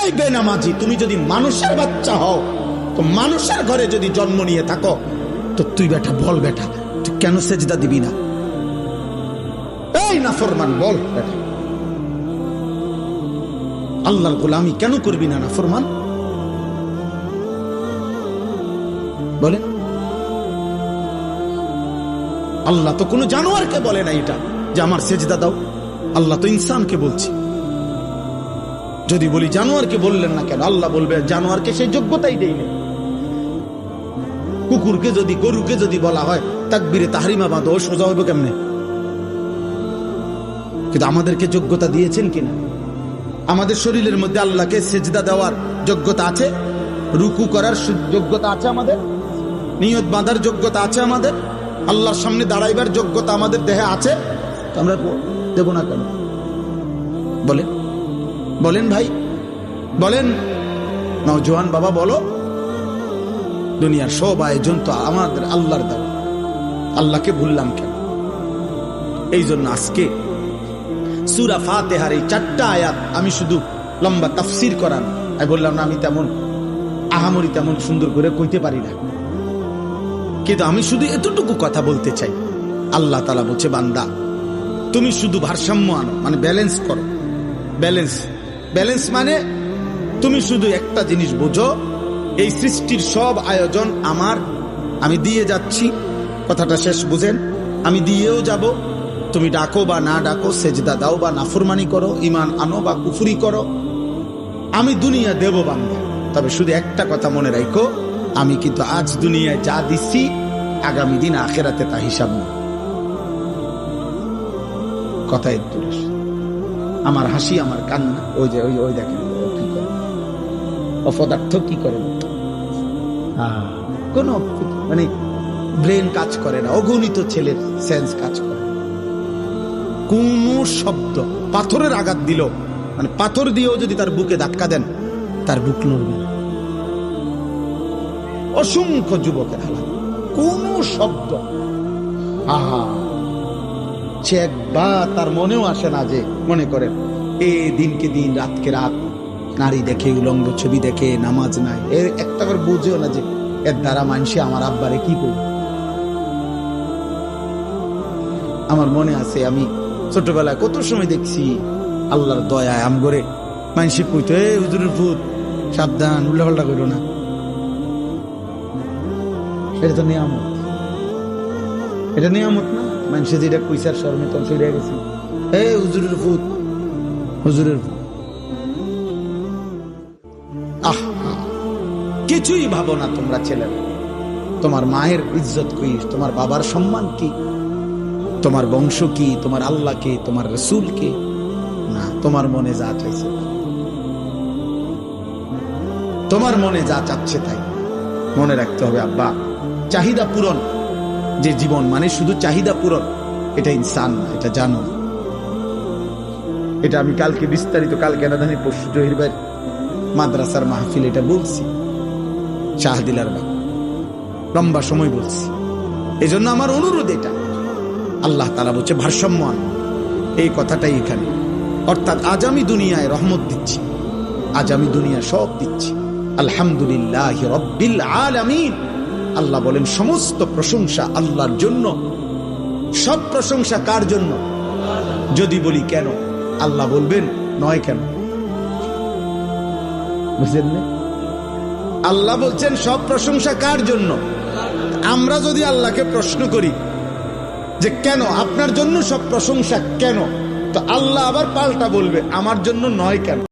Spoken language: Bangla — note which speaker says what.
Speaker 1: এই বেনামাজি, তুমি যদি মানুষের বাচ্চা হও, তো মানুষের ঘরে যদি জন্ম নিয়ে থাকো, তো তুই বেটা বল, বেটা তুই কেন সেজদা দিবি না? এই নাফরমান, বল বেটা আল্লাহর গোলামি কেন করবি না নাফরমান? বলে আল্লাহ তো কোনো জানোয়ারকে বলে না এটা যে আমার সেজদা দাও। আল্লাহ তো ইনসানকে বলছে। যদি বলি জানোয়ারকে বললেন না কেন, আল্লাহ বলবে জানোয়ারকে সেই যোগ্যতাই দেয়নি। কুকুরকে যদি, গরুকে যদি বলা হয় তাকবীরে তাহরিমা বাঁধো, সোজা হবে কেমনে? কিন্তু আমাদেরকে যোগ্যতা দিয়েছেন কিনা? আমাদের শরীরের মধ্যে আল্লাহকে সেজদা দেওয়ার যোগ্যতা আছে, রুকু করার যোগ্যতা আছে, আমাদের নিয়ত বাঁধার যোগ্যতা আছে, আমাদের আল্লাহর সামনে দাঁড়াইবার যোগ্যতা আমাদের দেহে আছে। আমরা দেব না কেন? বলেন বলেন ভাই, বলেন নওজোয়ান বাবা, বলো। দুনিয়ার সব আয়োজন তো আমাদের আল্লাহর দেওয়া, আল্লাহকে ভুললাম কেন? এই জন্য আজকে সূরা ফাতিহার এই 4টা আয়াত আমি শুধু লম্বা তাফসীর করান, আমি বললাম না আমি তেমন আহামরি তেমন সুন্দর করে কইতে পারি না, কিন্তু আমি শুধু এতটুকু কথা বলতে চাই। আল্লাহ তাআলা বলছে, বান্দা তুমি শুধু ভারসাম্য আনো, মানে ব্যালেন্স করো। ব্যালেন্স মানে তুমি শুধু একটা জিনিস বোঝো, এই সৃষ্টির সব আয়োজন আমার, আমি দিয়ে যাচ্ছি। কথাটা শেষ বুঝেন? আমি দিয়েও যাব। তুমি ডাকো বা না ডাকো, সেজদা দাও বা নাফরমানি করো, ঈমান আনো বা কুফরি করো, আমি দুনিয়া দেব বান্দা। তবে শুধু একটা কথা মনে রাখো, আমি কিন্তু আজ দুনিয়ায় যা দিচ্ছি, আগামী দিন আখিরাতে তা হিসাব নেই। কথায় আমার হাসি, আমার কান্না, ওই যে ওই দেখেন কি করে, অপদার্থ কি করে, কোন মানে ব্রেন কাজ করে না, অগণিত ছেলের সেন্স কাজ করে। কোন শব্দ, পাথরের আঘাত দিল, মানে পাথর দিয়েও যদি তার বুকে ধাক্কা দেন, তার বুক নড়বে না। অসংখ্য যুবকের হালাত, কোন শব্দ, সে একবার তার মনেও আসে না যে, মনে করেন এই দিনকে দিন, রাতকে রাত নারী দেখে, উলঙ্গ ছবি দেখে, নামাজ নাই, এর একটা করে বুঝেও না যে এর দ্বারা মানুষে আমার আব্বারে কি করবে। আমার মনে আছে, আমি ছোটবেলায় কত সময় দেখছি, আল্লাহর দয়ায় আম করে মানুষে কইতো, এ হুজুরের ভূত, সাবধান, উল্টাপাল্টা করো না। এটা তো নিয়ামত, এটা নিয়ামত না? মানুষে যেটা কইসার শরমে তখন সরে গেছি, এ হুজুরের ভূত, হুজুরের ভূত। কিছুই ভাবো না তোমরা ছেলেরা। তোমার মায়ের ইজ্জত কি, তোমার বাবার সম্মান কি, তোমার বংশ কি, তোমার আল্লাহ কে, তোমার রাসূল কে? না, তোমার মনে যা চাইছে, তোমার মনে যা চাচ্ছে তাই মনে রাখতে হবে। আব্বা, চাহিদা পূরণ, যে জীবন মানে শুধু চাহিদা পূরণ, এটা ইনসান না, এটা জানো। এটা আমি কালকে বিস্তারিত, কালকে না জানি পরশু জহির ভাই মাদ্রাসার মাহফিল এটা বলছি, শাহদিলার বাবা, লম্বা সময় বলছি। এই জন্য আমার অনুরোধ এটা, আল্লাহ তাআলা বলছে ভারসাম্য আনো, এই কথাটাই এখানে। অর্থাৎ আজ আমি দুনিয়ায় রহমত দিচ্ছি, আজ আমি দুনিয়া সব দিচ্ছি, আলহামদুলিল্লাহ রাব্বিল আলামিন। আল্লাহ বলেন সমস্ত প্রশংসা আল্লাহর জন্য। সব প্রশংসা কার জন্য? যদি বলি কেন, আল্লাহ বলবেন নয় কেন, বুঝলেন না? আল্লাহ বলছেন সব প্রশংসা কার জন্য। আমরা যদি আল্লাহকে প্রশ্ন করি যে কেন, আপনার জন্য সব প্রশংসা কেন, তো আল্লাহ আবার পাল্টা বলবে আমার জন্য নয় কেন।